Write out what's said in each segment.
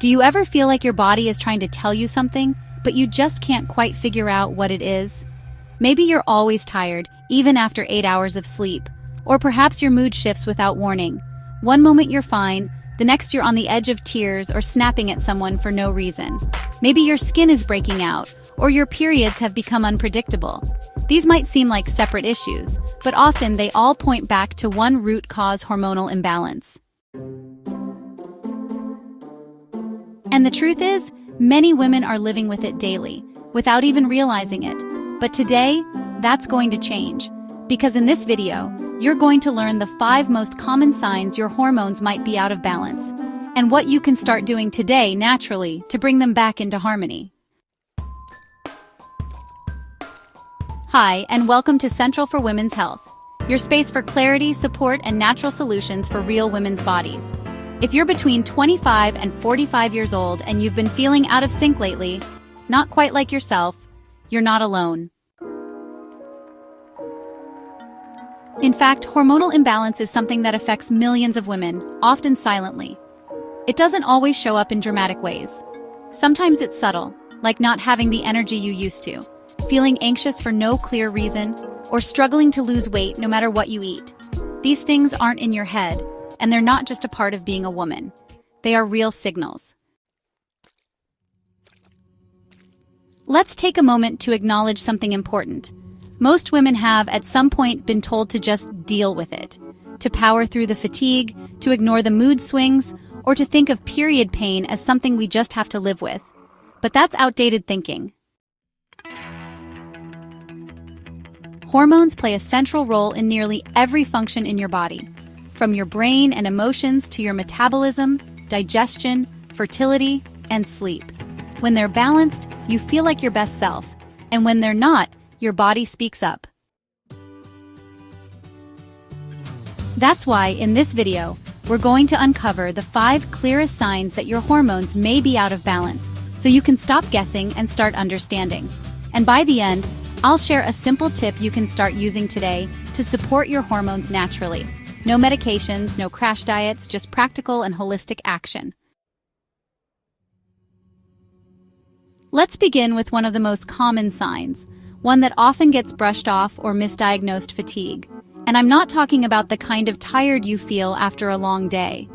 Do you ever feel like your body is trying to tell you something, but you just can't quite figure out what it is? Maybe you're always tired, even after 8 hours of sleep. Or perhaps your mood shifts without warning. One moment you're fine, the next you're on the edge of tears or snapping at someone for no reason. Maybe your skin is breaking out, or your periods have become unpredictable. These might seem like separate issues, but often they all point back to one root cause: hormonal imbalance. And the truth is, many women are living with it daily, without even realizing it. But today, that's going to change. Because in this video, you're going to learn the 5 most common signs your hormones might be out of balance, and what you can start doing today naturally to bring them back into harmony. Hi, and welcome to Central for Women's Health, your space for clarity, support, and natural solutions for real women's bodies. If you're between 25 and 45 years old and you've been feeling out of sync lately, not quite like yourself, you're not alone. In fact, hormonal imbalance is something that affects millions of women, often silently. It doesn't always show up in dramatic ways. Sometimes it's subtle, like not having the energy you used to, feeling anxious for no clear reason, or struggling to lose weight no matter what you eat. These things aren't in your head, and they're not just a part of being a woman. They are real signals. Let's take a moment to acknowledge something important. Most women have, at some point, been told to just deal with it, to power through the fatigue, to ignore the mood swings, or to think of period pain as something we just have to live with. But that's outdated thinking. Hormones play a central role in nearly every function in your body, from your brain and emotions to your metabolism, digestion, fertility, and sleep. When they're balanced, you feel like your best self, and when they're not, your body speaks up. That's why, in this video, we're going to uncover the 5 clearest signs that your hormones may be out of balance, so you can stop guessing and start understanding. And by the end, I'll share a simple tip you can start using today to support your hormones naturally. No medications, no crash diets, just practical and holistic action. Let's begin with one of the most common signs, one that often gets brushed off or misdiagnosed: fatigue. And I'm not talking about the kind of tired you feel after a long day.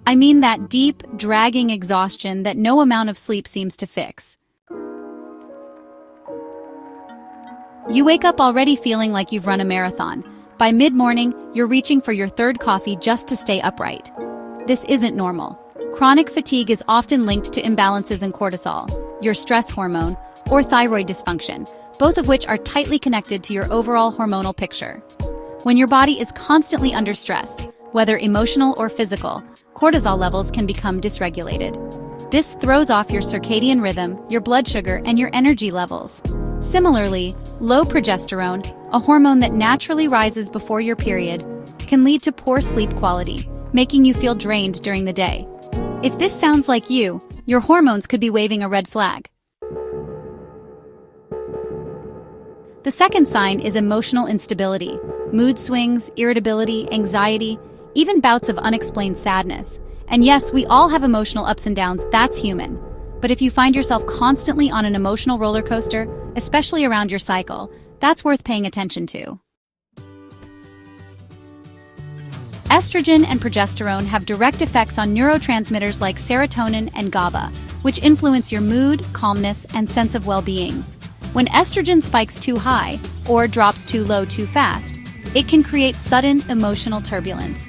I mean that deep, dragging exhaustion that no amount of sleep seems to fix. You wake up already feeling like you've run a marathon. By mid-morning, you're reaching for your 3rd coffee just to stay upright. This isn't normal. Chronic fatigue is often linked to imbalances in cortisol, your stress hormone, or thyroid dysfunction, both of which are tightly connected to your overall hormonal picture. When your body is constantly under stress, whether emotional or physical, cortisol levels can become dysregulated. This throws off your circadian rhythm, your blood sugar, and your energy levels. Similarly, low progesterone, a hormone that naturally rises before your period, can lead to poor sleep quality, making you feel drained during the day. If this sounds like you, your hormones could be waving a red flag. The second sign is emotional instability. Mood swings, irritability, anxiety, even bouts of unexplained sadness. And yes, we all have emotional ups and downs, that's human. But if you find yourself constantly on an emotional roller coaster, especially around your cycle, that's worth paying attention to. Estrogen and progesterone have direct effects on neurotransmitters like serotonin and GABA, which influence your mood, calmness, and sense of well-being. When estrogen spikes too high, or drops too low too fast, it can create sudden emotional turbulence.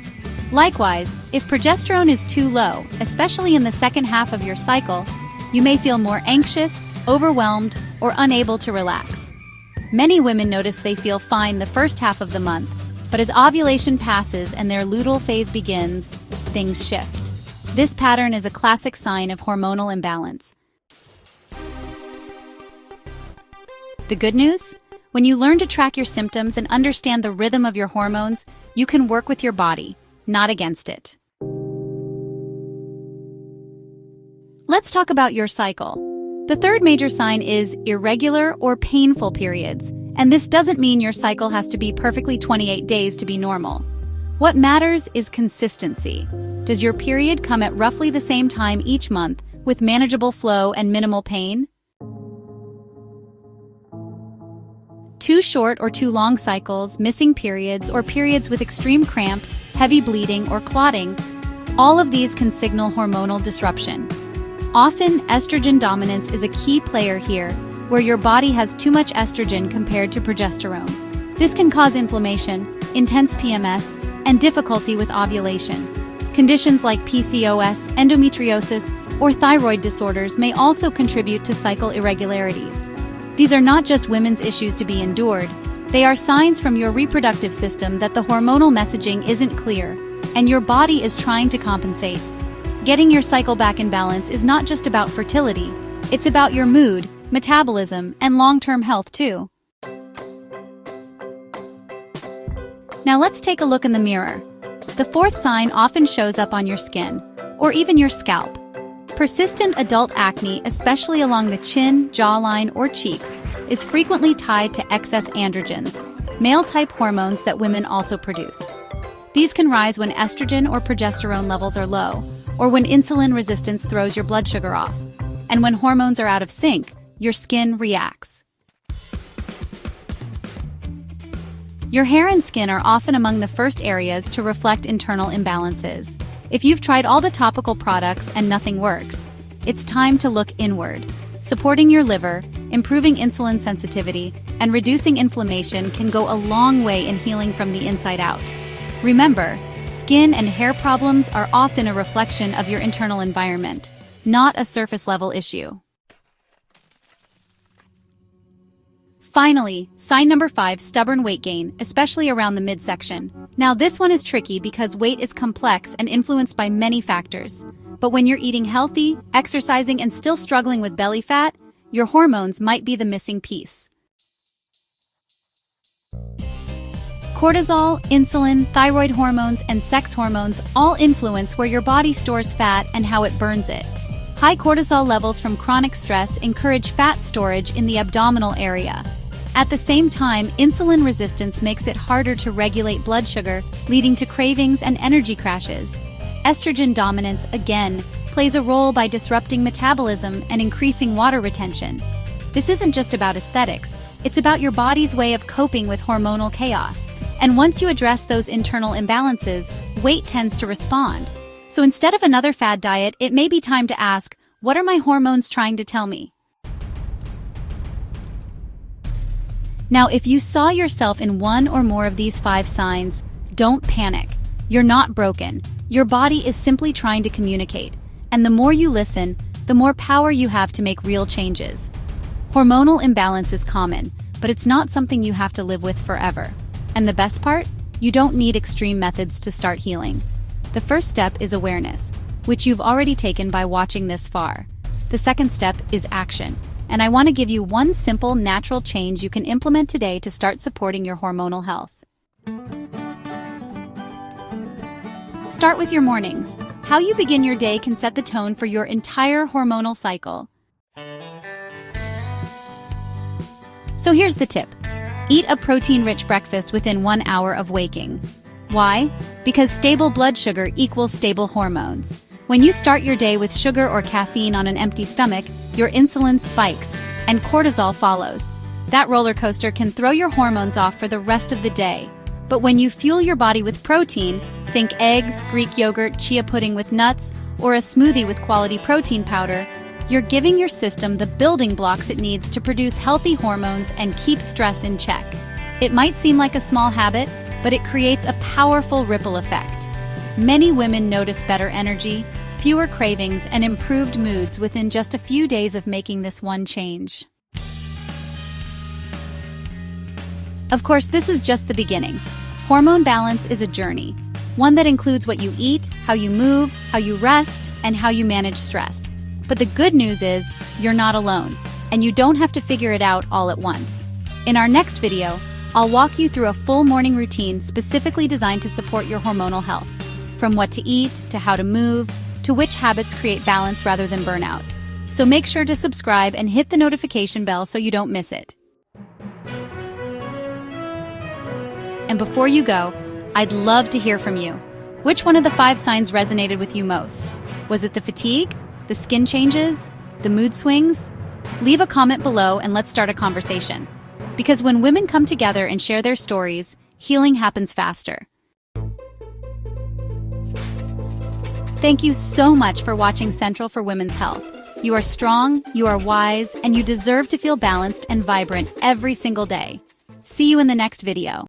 Likewise, if progesterone is too low, especially in the second half of your cycle, you may feel more anxious, overwhelmed, or unable to relax. Many women notice they feel fine the first half of the month, but as ovulation passes and their luteal phase begins, things shift. This pattern is a classic sign of hormonal imbalance. The good news? When you learn to track your symptoms and understand the rhythm of your hormones, you can work with your body, not against it. Let's talk about your cycle. The 3rd major sign is irregular or painful periods, and this doesn't mean your cycle has to be perfectly 28 days to be normal. What matters is consistency. Does your period come at roughly the same time each month, with manageable flow and minimal pain? Too short or too long cycles, missing periods, or periods with extreme cramps, heavy bleeding, or clotting, all of these can signal hormonal disruption. Often, estrogen dominance is a key player here, where your body has too much estrogen compared to progesterone. This can cause inflammation, intense PMS, and difficulty with ovulation. Conditions like PCOS, endometriosis, or thyroid disorders may also contribute to cycle irregularities. These are not just women's issues to be endured, they are signs from your reproductive system that the hormonal messaging isn't clear, and your body is trying to compensate. Getting your cycle back in balance is not just about fertility, it's about your mood, metabolism, and long-term health too. Now let's take a look in the mirror. The fourth sign often shows up on your skin, or even your scalp. Persistent adult acne, especially along the chin, jawline, or cheeks, is frequently tied to excess androgens, male-type hormones that women also produce. These can rise when estrogen or progesterone levels are low, or when insulin resistance throws your blood sugar off. And when hormones are out of sync, your skin reacts. Your hair and skin are often among the first areas to reflect internal imbalances. If you've tried all the topical products and nothing works, it's time to look inward. Supporting your liver, improving insulin sensitivity, and reducing inflammation can go a long way in healing from the inside out. Remember, skin and hair problems are often a reflection of your internal environment, not a surface-level issue. Finally, sign number 5, stubborn weight gain, especially around the midsection. Now this one is tricky because weight is complex and influenced by many factors. But when you're eating healthy, exercising, and still struggling with belly fat, your hormones might be the missing piece. Cortisol, insulin, thyroid hormones, and sex hormones all influence where your body stores fat and how it burns it. High cortisol levels from chronic stress encourage fat storage in the abdominal area. At the same time, insulin resistance makes it harder to regulate blood sugar, leading to cravings and energy crashes. Estrogen dominance, again, plays a role by disrupting metabolism and increasing water retention. This isn't just about aesthetics, it's about your body's way of coping with hormonal chaos. And once you address those internal imbalances, weight tends to respond. So instead of another fad diet, it may be time to ask, what are my hormones trying to tell me? Now, if you saw yourself in one or more of these 5 signs, don't panic. You're not broken. Your body is simply trying to communicate. And the more you listen, the more power you have to make real changes. Hormonal imbalance is common, but it's not something you have to live with forever. And the best part? You don't need extreme methods to start healing. The first step is awareness, which you've already taken by watching this far. The second step is action. And I want to give you one simple, natural change you can implement today to start supporting your hormonal health. Start with your mornings. How you begin your day can set the tone for your entire hormonal cycle. So here's the tip. Eat a protein-rich breakfast within 1 hour of waking. Why? Because stable blood sugar equals stable hormones. When you start your day with sugar or caffeine on an empty stomach, your insulin spikes, and cortisol follows. That roller coaster can throw your hormones off for the rest of the day. But when you fuel your body with protein, think eggs, Greek yogurt, chia pudding with nuts, or a smoothie with quality protein powder, you're giving your system the building blocks it needs to produce healthy hormones and keep stress in check. It might seem like a small habit, but it creates a powerful ripple effect. Many women notice better energy, fewer cravings, and improved moods within just a few days of making this one change. Of course, this is just the beginning. Hormone balance is a journey, one that includes what you eat, how you move, how you rest, and how you manage stress. But the good news is, you're not alone, and you don't have to figure it out all at once. In our next video, I'll walk you through a full morning routine specifically designed to support your hormonal health, from what to eat, to how to move, to which habits create balance rather than burnout. So make sure to subscribe and hit the notification bell so you don't miss it. And before you go, I'd love to hear from you. Which one of the 5 signs resonated with you most? Was it the fatigue, The skin changes? The mood swings? Leave a comment below and let's start a conversation. Because when women come together and share their stories, healing happens faster. Thank you so much for watching Central for Women's Health. You are strong, you are wise, and you deserve to feel balanced and vibrant every single day. See you in the next video.